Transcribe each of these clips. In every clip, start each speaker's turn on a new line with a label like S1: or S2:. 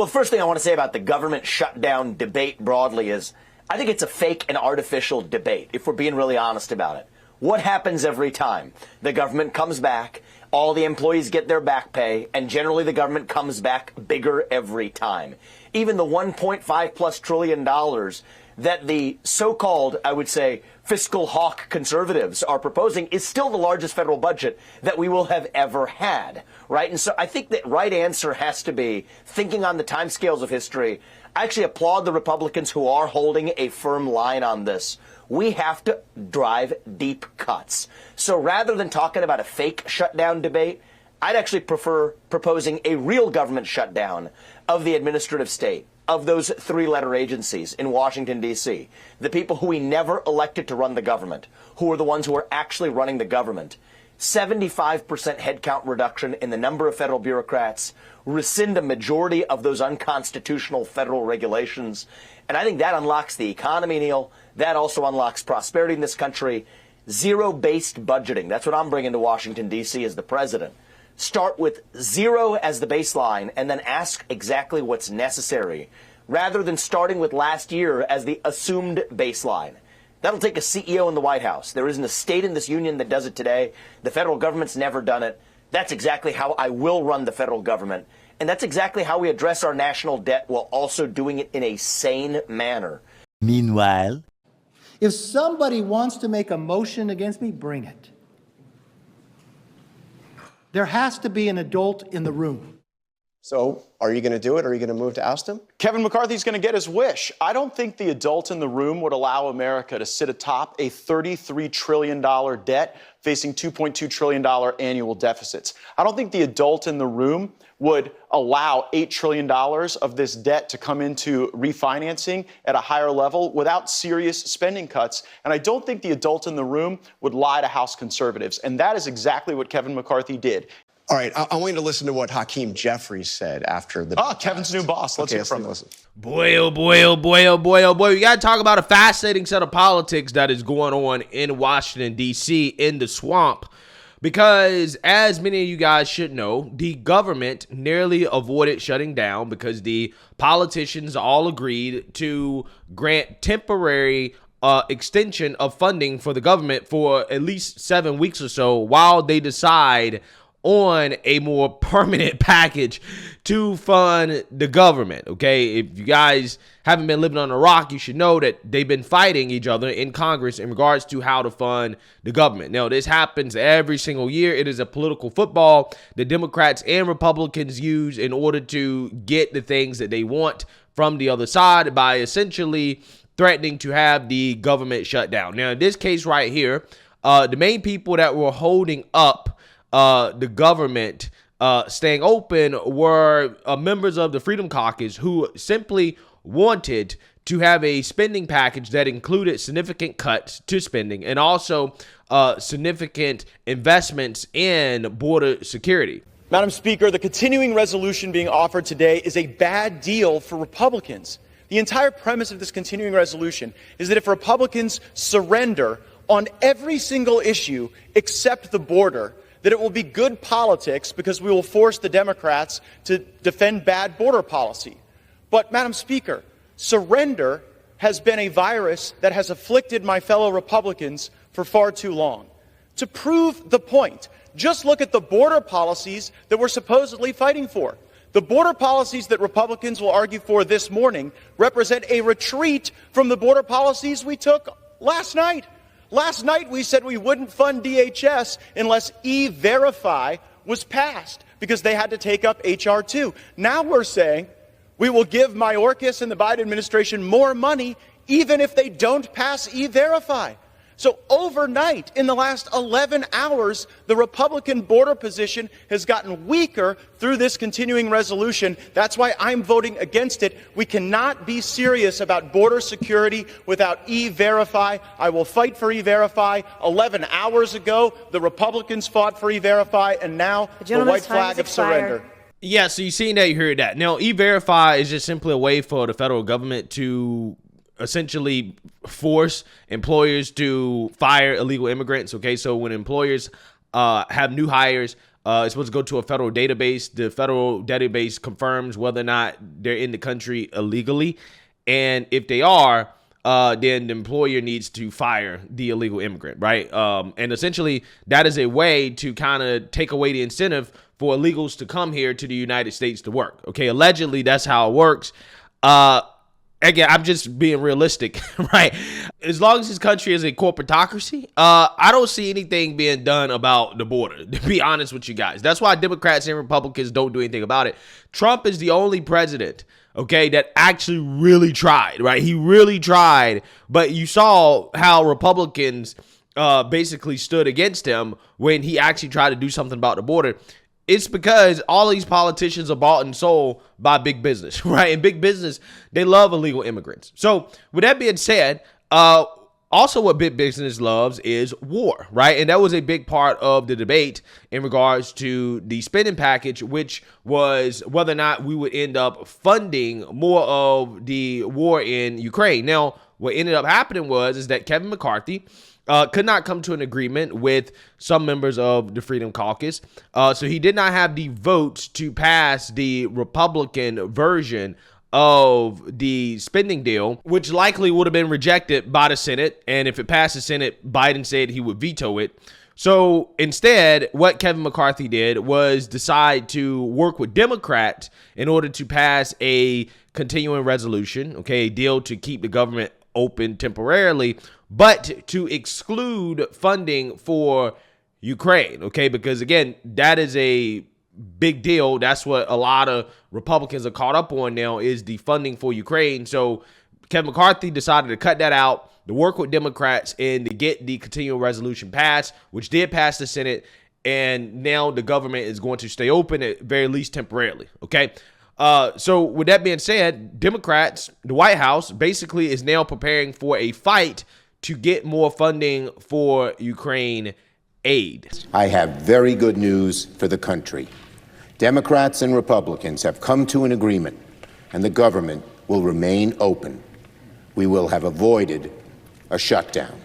S1: Well, the first thing I want to say about the government shutdown debate broadly is I think it's a fake and artificial debate, if we're being really honest about it. What happens every time? The government comes back, all the employees get their back pay, and generally the government comes back bigger every time. Even the $1.5+ trillion that the so-called, I would say, fiscal hawk conservatives are proposing is still the largest federal budget that we will have ever had, right? And so I think the right answer has to be thinking on the timescales of history. I actually applaud the Republicans who are holding a firm line on this. We have to drive deep cuts. So rather than talking about a fake shutdown debate, I'd actually prefer proposing a real government shutdown of the administrative state, of those three-letter agencies in Washington, D.C., the people who we never elected to run the government, who are the ones who are actually running the government. 75% headcount reduction in the number of federal bureaucrats, rescind a majority of those unconstitutional federal regulations. And I think that unlocks the economy, Neil. That also unlocks prosperity in this country. Zero-based budgeting. That's what I'm bringing to Washington, D.C. as the president. Start with zero as the baseline and then ask exactly what's necessary, rather than starting with last year as the assumed baseline. That'll take a CEO in the White House. There isn't a state in this union that does it today. The federal government's never done it. That's exactly how I will run the federal government. And that's exactly how we address our national debt while also doing it in a sane manner.
S2: Meanwhile,
S3: if somebody wants to make a motion against me, bring it. There has to be an adult in the room.
S4: So are you going to do it? Or are you going to move to oust him?
S5: Kevin McCarthy's going to get his wish. I don't think the adult in the room would allow America to sit atop a $33 trillion debt facing $2.2 trillion annual deficits. I don't think the adult in the room would allow $8 trillion of this debt to come into refinancing at a higher level without serious spending cuts. And I don't think the adult in the room would lie to House conservatives. And that is exactly what Kevin McCarthy did.
S4: All right, I want you to listen to what Hakeem Jeffries said after the...
S5: Kevin's new boss. Let's hear from him.
S6: Boy, oh boy, oh boy, oh boy, oh boy. We got to talk about a fascinating set of politics that is going on in Washington, D.C., in the swamp. Because, as many of you guys should know, the government nearly avoided shutting down because the politicians all agreed to grant temporary extension of funding for the government for at least 7 weeks or so while they decide on a more permanent package to fund the government. Okay, if you guys haven't been living on a rock, you should know that they've been fighting each other in Congress in regards to how to fund the government. Now, this happens every single year. It is a political football the Democrats and Republicans use in order to get the things that they want from the other side by essentially threatening to have the government shut down. Now, in this case right here, the main people that were holding up the government staying open were members of the Freedom Caucus who simply wanted to have a spending package that included significant cuts to spending and also significant investments in border security.
S5: Madam Speaker, the continuing resolution being offered today is a bad deal for Republicans. The entire premise of this continuing resolution is that if Republicans surrender on every single issue except the border, that it will be good politics because we will force the Democrats to defend bad border policy. But, Madam Speaker, surrender has been a virus that has afflicted my fellow Republicans for far too long. To prove the point, just look at the border policies that we're supposedly fighting for. The border policies that Republicans will argue for this morning represent a retreat from the border policies we took last night. Last night, we said we wouldn't fund DHS unless E-Verify was passed because they had to take up H.R. 2. Now we're saying we will give Mayorkas and the Biden administration more money even if they don't pass E-Verify. So overnight, in the last 11 hours, the Republican border position has gotten weaker through this continuing resolution. That's why I'm voting against it. We cannot be serious about border security without E-Verify. I will fight for E-Verify. 11 hours ago, the Republicans fought for E-Verify, and now the white flag of surrender.
S6: Yeah, so you've seen that, you heard that. Now, E-Verify is just simply a way for the federal government to essentially force employers to fire illegal immigrants. Okay, so when employers have new hires It's supposed to go to a federal database. The federal database confirms whether or not they're in the country illegally. And if they are, then the employer needs to fire the illegal immigrant, right? And essentially, that is a way to kind of take away the incentive for illegals to come here to the United States to work. Okay, allegedly, that's how it works. Again, I'm just being realistic, right? As long as this country is a corporatocracy, I don't see anything being done about the border, to be honest with you guys. That's why Democrats and Republicans don't do anything about it. Trump is the only president, okay, that actually really tried, right? He really tried, but you saw how Republicans basically stood against him when he actually tried to do something about the border. It's because all these politicians are bought and sold by big business, right? And big business, they love illegal immigrants. So with that being said, also what big business loves is war, right? And that was a big part of the debate in regards to the spending package, which was whether or not we would end up funding more of the war in Ukraine. Now, what ended up happening is that Kevin McCarthy could not come to an agreement with some members of the Freedom Caucus. So he did not have the votes to pass the Republican version of the spending deal, which likely would have been rejected by the Senate. And if it passed the Senate, Biden said he would veto it. So instead, what Kevin McCarthy did was decide to work with Democrats in order to pass a continuing resolution, okay, a deal to keep the government open temporarily, but to exclude funding for Ukraine, okay? Because again, that is a big deal. That's what a lot of Republicans are caught up on now, is the funding for Ukraine. So Kevin McCarthy decided to cut that out, to work with Democrats, and to get the continuing resolution passed, which did pass the Senate. And now the government is going to stay open, at very least temporarily, okay? So with that being said, Democrats, the White House, basically is now preparing for a fight to get more funding for Ukraine aid.
S2: I have very good news for the country. Democrats and Republicans have come to an agreement, and the government will remain open. We will have avoided a shutdown.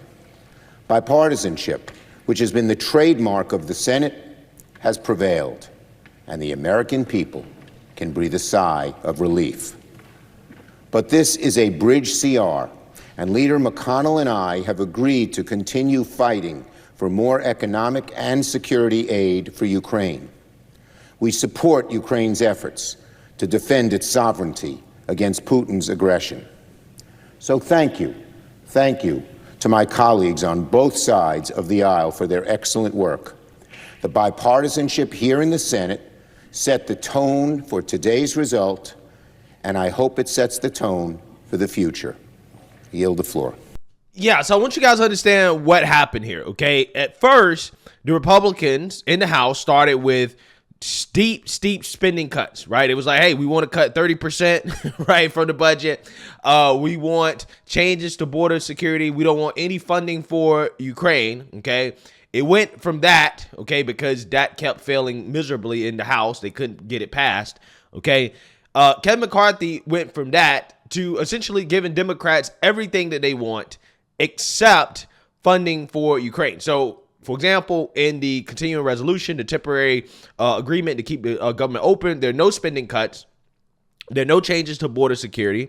S2: Bipartisanship, which has been the trademark of the Senate, has prevailed, and the American people can breathe a sigh of relief. But this is a bridge CR, and Leader McConnell and I have agreed to continue fighting for more economic and security aid for Ukraine. We support Ukraine's efforts to defend its sovereignty against Putin's aggression. So thank you to my colleagues on both sides of the aisle for their excellent work. The bipartisanship here in the Senate set the tone for today's result, and I hope it sets the tone for the future. I yield the floor.
S6: Yeah, so I want you guys to understand what happened here, okay? At first, the Republicans in the House started with steep spending cuts, right? It was like, hey, we want to cut 30%, right, from the budget. We want changes to border security. We don't want any funding for Ukraine, okay? It went from that, okay, because that kept failing miserably in the House. They couldn't get it passed, okay? Kevin McCarthy went from that to essentially giving Democrats everything that they want except funding for Ukraine. So, for example, in the continuing resolution, the temporary agreement to keep the government open, there are no spending cuts. There are no changes to border security.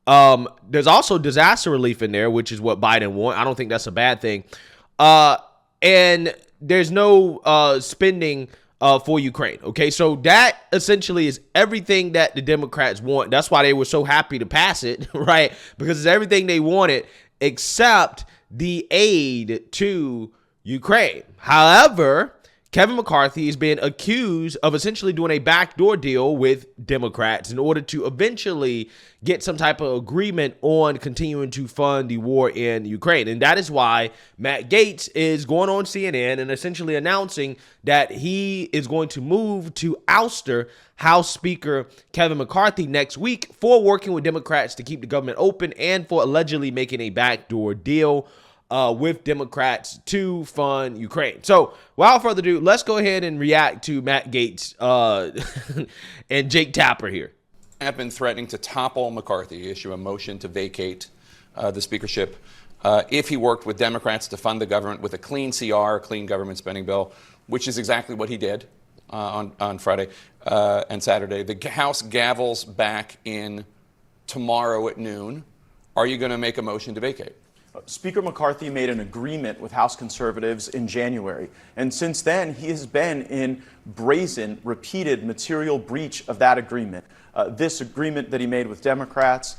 S6: There's also disaster relief in there, which is what Biden wants. I don't think that's a bad thing. And there's no spending for Ukraine. Okay, so that essentially is everything that the Democrats want. That's why they were so happy to pass it, right? Because it's everything they wanted except the aid to Ukraine. However, Kevin McCarthy is being accused of essentially doing a backdoor deal with Democrats in order to eventually get some type of agreement on continuing to fund the war in Ukraine. And that is why Matt Gaetz is going on CNN and essentially announcing that he is going to move to ouster House Speaker Kevin McCarthy next week for working with Democrats to keep the government open and for allegedly making a backdoor deal with Democrats to fund Ukraine. So without further ado, let's go ahead and react to Matt Gaetz and Jake Tapper here.
S7: Have been threatening to topple McCarthy, issue a motion to vacate the speakership if he worked with Democrats to fund the government with a clean CR, clean government spending bill, which is exactly what he did. on Friday and Saturday. The House gavels back in tomorrow at noon. Are you going to make a motion to vacate?
S5: Speaker McCarthy made an agreement with House conservatives in January, and since then he has been in brazen, repeated material breach of that agreement. This agreement that he made with Democrats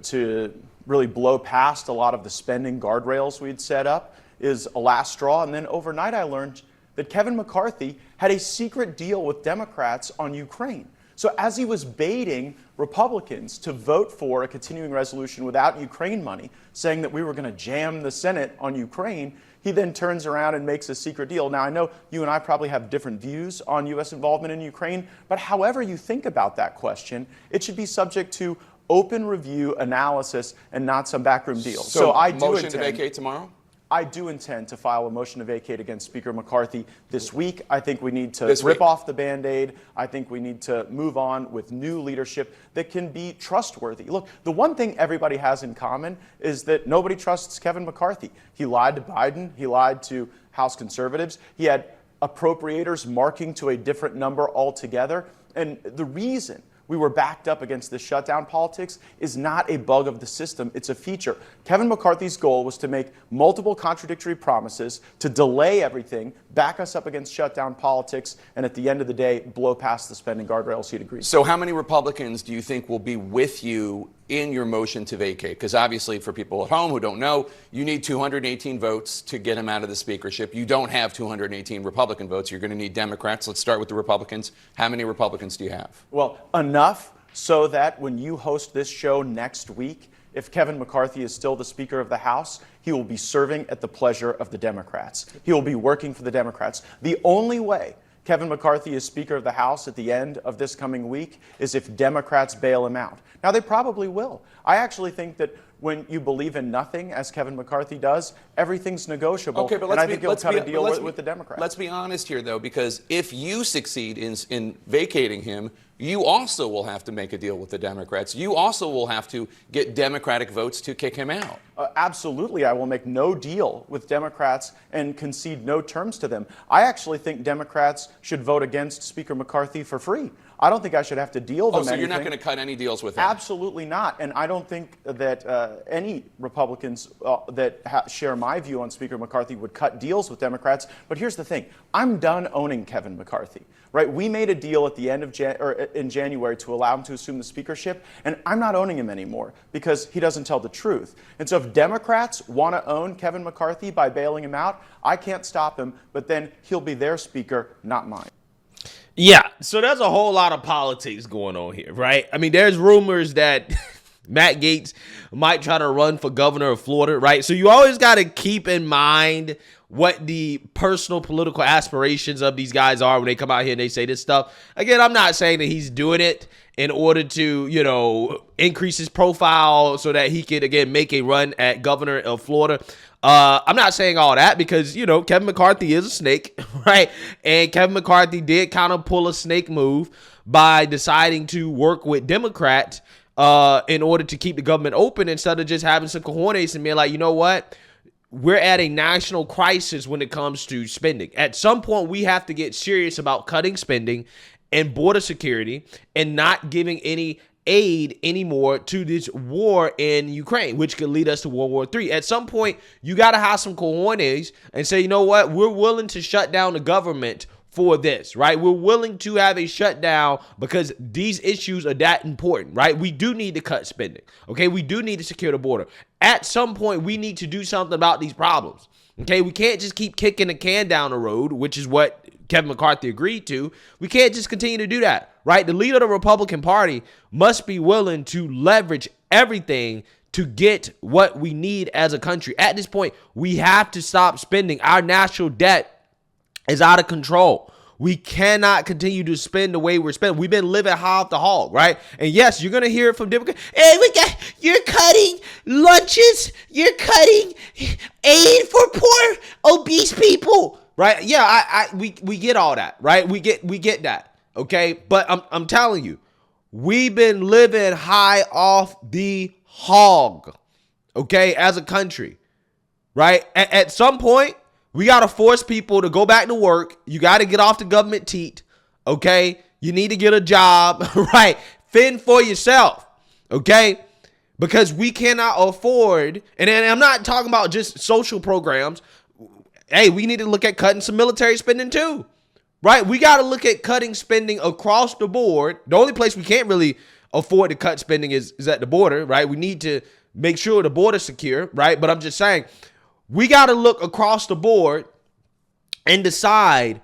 S5: to really blow past a lot of the spending guardrails we'd set up is a last straw. And then overnight I learned that Kevin McCarthy had a secret deal with Democrats on Ukraine. So as he was baiting Republicans to vote for a continuing resolution without Ukraine money, saying that we were going to jam the Senate on Ukraine, he then turns around and makes a secret deal. Now, I know you and I probably have different views on U.S. involvement in Ukraine, but however you think about that question, it should be subject to open review, analysis, and not some backroom deal.
S7: So
S5: I do
S7: motion to vacate tomorrow?
S5: I do intend to file a motion to vacate against Speaker McCarthy this week. I think we need to rip off the Band-Aid. I think we need to move on with new leadership that can be trustworthy. Look, the one thing everybody has in common is that nobody trusts Kevin McCarthy. He lied to Biden. He lied to House conservatives. He had appropriators marking to a different number altogether. And the reason we were backed up against this shutdown politics is not a bug of the system, it's a feature. Kevin McCarthy's goal was to make multiple contradictory promises, to delay everything, back us up against shutdown politics, and at the end of the day, blow past the spending guardrails he'd agreed to.
S7: So how many Republicans do you think will be with you in your motion to vacate? Because obviously for people at home who don't know, you need 218 votes to get him out of the speakership. You don't have 218 Republican votes. You're going to need Democrats. Let's start with the Republicans. How many Republicans do you have?
S5: Well, enough so that when you host this show next week, if Kevin McCarthy is still the Speaker of the House, he will be serving at the pleasure of the Democrats. He will be working for the Democrats. The only way Kevin McCarthy is Speaker of the House at the end of this coming week is if Democrats bail him out. Now, they probably will. I actually think that when you believe in nothing, as Kevin McCarthy does, everything's negotiable.
S7: Okay, but
S5: and I think he'll cut a deal with the Democrats.
S7: Let's be honest here, though, because if you succeed in vacating him, you also will have to make a deal with the Democrats. You also will have to get Democratic votes to kick him out.
S5: Absolutely, I will make no deal with Democrats and concede no terms to them. I actually think Democrats should vote against Speaker McCarthy for free. I don't think I should have to deal them anything.
S7: You're not going to cut any deals with him?
S5: Absolutely not. And I don't think that any Republicans that share my view on Speaker McCarthy would cut deals with Democrats. But here's the thing. I'm done owning Kevin McCarthy. Right? We made a deal at the end of in January to allow him to assume the speakership, and I'm not owning him anymore because he doesn't tell the truth. And so if Democrats want to own Kevin McCarthy by bailing him out, I can't stop him, but then he'll be their speaker, not mine.
S6: Yeah, so there's a whole lot of politics going on here, right? I mean, there's rumors that Matt Gaetz might try to run for governor of Florida, right? So you always got to keep in mind what the personal political aspirations of these guys are when they come out here and they say this stuff. Again, I'm not saying that he's doing it in order to, increase his profile so that he could, again, make a run at governor of Florida. I'm not saying all that because, Kevin McCarthy is a snake, right? And Kevin McCarthy did kind of pull a snake move by deciding to work with Democrats in order to keep the government open instead of just having some cojones and being like, you know what? We're at a national crisis when it comes to spending. At some point, we have to get serious about cutting spending and border security and not giving any aid anymore to this war in Ukraine, which could lead us to World War III. At some point, you got to have some cojones and say, you know what? We're willing to shut down the government for this, right? We're willing to have a shutdown because these issues are that important, right? We do need to cut spending, okay? We do need to secure the border. At some point, we need to do something about these problems, okay? We can't just keep kicking the can down the road, which is what Kevin McCarthy agreed to. We can't just continue to do that, right? The leader of the Republican Party must be willing to leverage everything to get what we need as a country. At this point, we have to stop spending. Our national debt is out of control. We cannot continue to spend the way we're spending. We've been living high off the hog, right? And yes, you're going to hear it from Democrats. Hey, you're cutting lunches. You're cutting aid for poor, obese people, right? Yeah, we get all that, right? We get that, okay? But I'm telling you, we've been living high off the hog, okay, as a country, right? At some point, we got to force people to go back to work. You got to get off the government teat, okay? You need to get a job, right? Fend for yourself, okay? Because we cannot afford, and I'm not talking about just social programs. Hey, we need to look at cutting some military spending too, right? We got to look at cutting spending across the board. The only place we can't really afford to cut spending is at the border, right? We need to make sure the border's secure, right? But I'm just saying, we got to look across the board and decide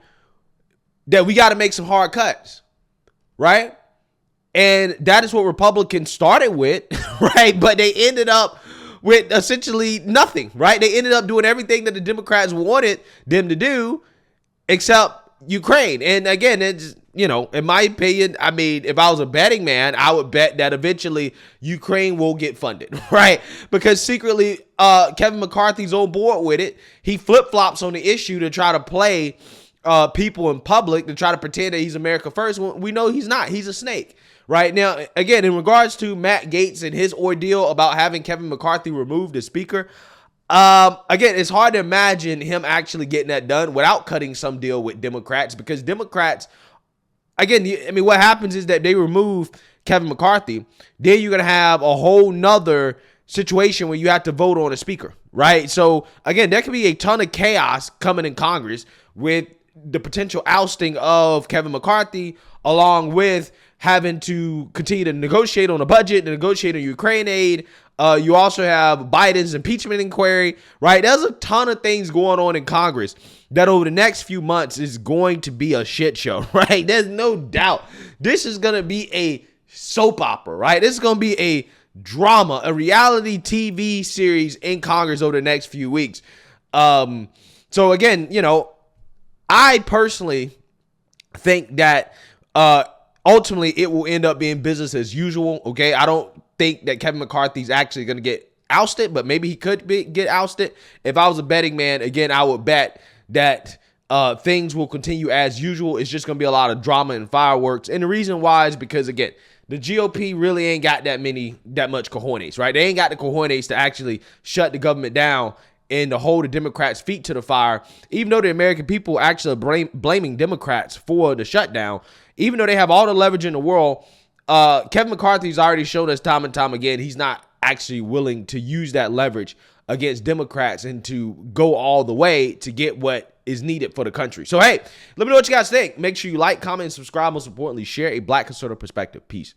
S6: that we got to make some hard cuts, right? And that is what Republicans started with, right? But they ended up with essentially nothing, right? They ended up doing everything that the Democrats wanted them to do, except Ukraine. And again, it's, you know, in my opinion, I mean, if I was a betting man, I would bet that eventually Ukraine will get funded, right? Because secretly, Kevin McCarthy's on board with it. He flip-flops on the issue to try to play people in public, to try to pretend that he's America first. We know he's not. He's a snake. Right now, again, in regards to Matt Gaetz and his ordeal about having Kevin McCarthy removed as speaker, again, it's hard to imagine him actually getting that done without cutting some deal with Democrats, because Democrats, again, I mean, what happens is that they remove Kevin McCarthy, then you're going to have a whole nother situation where you have to vote on a speaker, right? So, again, there could be a ton of chaos coming in Congress with the potential ousting of Kevin McCarthy, along with having to continue to negotiate on a budget, to negotiate on Ukraine aid. You also have Biden's impeachment inquiry, right? There's a ton of things going on in Congress that over the next few months is going to be a shit show, right? There's no doubt. This is going to be a soap opera, right? This is going to be a drama, a reality TV series in Congress over the next few weeks. So again, you know, I personally think that ultimately it will end up being business as usual. Okay, I don't think that Kevin McCarthy's actually going to get ousted, but maybe he could get ousted. If I was a betting man, again, I would bet that things will continue as usual. It's just going to be a lot of drama and fireworks. And the reason why is because, again, the GOP really ain't got that much cojones, right? They ain't got the cojones to actually shut the government down and to hold the Democrats' feet to the fire, even though the American people actually are blaming Democrats for the shutdown. Even though they have all the leverage in the world, Kevin McCarthy's already shown us time and time again he's not actually willing to use that leverage against Democrats and to go all the way to get what is needed for the country. So, hey, let me know what you guys think. Make sure you like, comment, and subscribe. Most importantly, share a Black conservative perspective. Peace.